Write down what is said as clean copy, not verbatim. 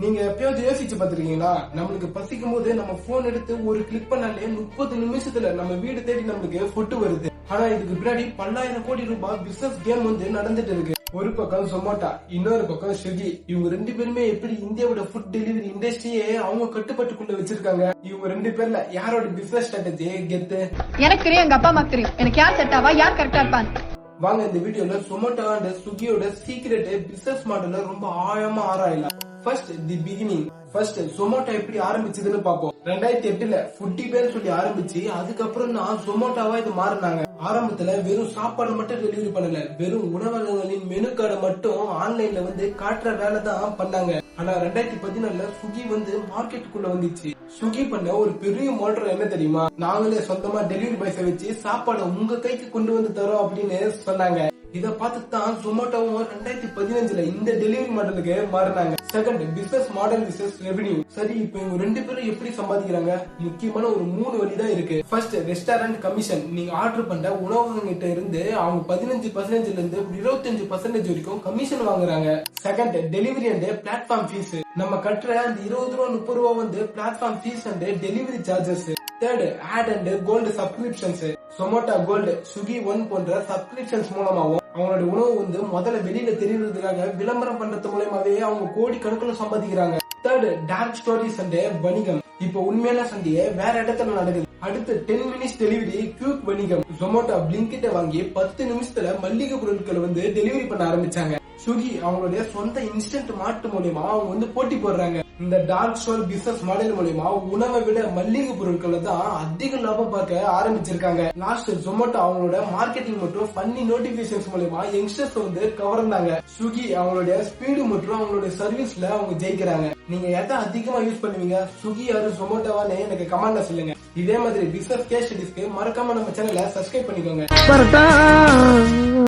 நீங்க எப்பயாவது யோசிச்சு பாத்துருக்கீங்களா? நம்மளுக்கு பசிக்கும் போது நம்ம போன் எடுத்து ஒரு கிளிக் பண்ணாலே 30 நிமிஷத்துல நம்ம வீடு தேடி நம்மளுக்கு ஃபுட் வருது. ஆனா இதுக்கு பின்னாடி பல்லாயிரம் கோடி ரூபாய் பிசினஸ் கேம் வந்து நடந்துட்டு இருக்கு. ஒரு பக்கம் சொமோட்டா, இன்னொரு பக்கம் ஸ்விக்கி. இவங்க ரெண்டு பேருமே எப்படி இந்தியாவோட ஃபுட் டெலிவரி இண்டஸ்ட்ரியே அவங்க கட்டுப்பாட்டுக்குள்ள வச்சிருக்காங்க. இவங்க ரெண்டு பேர்ல யாரோட பிசினஸ் ஸ்ட்ராட்டஜி கெத்து? எனக்கு தெரியும், எங்க அப்பா அம்மாக்கு தெரியும். எனக்கு யார் செட் ஆவா, யார் கரெக்டா இருப்பான். வாங்க இந்த வீடியோல சொமோட்டோ அண்ட் ஸ்விக்கியோட சீக்ரெட் பிசினஸ் மாடல ரொம்ப ஆழமா ஆராயலாம். ஃபர்ஸ்ட் தி பிகினிங். ஃபர்ஸ்ட் சொமோட்டோ எப்படி ஆரம்பிச்சதுன்னு பாப்போம். 2008ல ஃபுட்டி பேர் சொல்லி ஆரம்பிச்சு அதுக்கப்புறம் தான் சொமோட்டோவா இது மாறினாங்க. ஆரம்பத்துல வெறும் சாப்பாடு மட்டும் டெலிவரி பண்ணல, வெறும் உணவகங்களின் மெனு கார்டை மட்டும் ஆன்லைன்ல வந்து காட்டுற வேலை தான் பண்ணாங்க. ஆனா 2014ல ஸ்விக்கி வந்து மார்க்கெட்டுக்குள்ள வந்துச்சு. ஸ்விக்கி பண்ண ஒரு பெரிய மாடல் என்ன தெரியுமா? நாங்களே சொந்தமா டெலிவரி பாய்ஸை வச்சு சாப்பாடு உங்க கைக்கு கொண்டு வந்து தரோம் அப்படின்னு சொன்னாங்க. இத பார்த்து தான் சொமோட்டோவும் 2015ல இந்த டெலிவரி மாடலுக்கு மாறினாங்க. Second, business model versus revenue. சரி, இப்போ இவங்க ரெண்டு பேரும் எப்படி சம்பாதிக்கிறாங்க? முக்கியமான ஒரு 3 வழிதான் இருக்கு. First, restaurant commission. நீங்க ஆர்டர் பண்ண உணவகங்கிட்ட இருந்து அவங்க 15% இருந்து 25% வரைக்கும் கமிஷன் வாங்குறாங்க. Second, delivery and platform fees. நம்ம கட்டுற அந்த 20 ரூபா 30 ரூபா வந்து platform fees and delivery charges. Third, ad and gold subscriptions. Zomato gold, Swiggy one போன்ற சப்ஸ்கிரிப்ஷன்ஸ் மூலமாவும் அவங்களோட உணவு வந்து முதல்ல வெளியில தெரியறதுக்காக விளம்பரம் பண்றது மூலமாவே அவங்க கோடி கணக்குல சம்பாதிக்கிறாங்க. தேர்ட், டார்க் ஸ்டோரிஸ் அண்ட் வணிகம். இப்ப உண்மையான சந்தையை வேற இடத்துல நடக்குது. அடுத்து 10 மினிட்ஸ் டெலிவரி குயிக் வணிகம். சொமோட்டோ பிளிங்கிட்ட வாங்கி 10 நிமிஷத்துல மல்லிகை பொருட்களை வந்து டெலிவரி பண்ண ஆரம்பிச்சாங்க. ஸ்விக்கி அவங்களுடைய சொந்த இன்ஸ்டன்ட் மார்ட் மூலமா அவங்க வந்து போட்டி போடுறாங்க. இந்த டார்க் ஸ்டோர் பிசினஸ் மாடல் மூலமா உணவை விட மல்லிகை பொருட்களை தான் அதிக லாபம் பார்க்க ஆரம்பிச்சிருக்காங்க. லாஸ்ட், சொமோட்டோ அவங்களோட மார்க்கெட்டிங் மற்றும் ஃபன்னி நோட்டிபிகேஷன்ஸ் மூலமா யங்ஸ்டர்ஸ் வந்து கவர்ந்தாங்க. ஸ்விக்கி அவங்களுடைய ஸ்பீடு மற்றும் அவங்களுடைய சர்வீஸ்ல அவங்க ஜெயிக்கிறாங்க. நீங்க எதை அதிகமா யூஸ் பண்ணுவீங்க? ஸ்விக்கி யாரு சொமோட்டோவான்னு எனக்கு கமெண்ட்ல சொல்லுங்க. இதே மாதிரி பிசினஸ் கேஸ் ஸ்டடிஸ்க்கு மறக்காம நம்ம சேனலை சப்ஸ்கிரைப் பண்ணிக்கோங்க.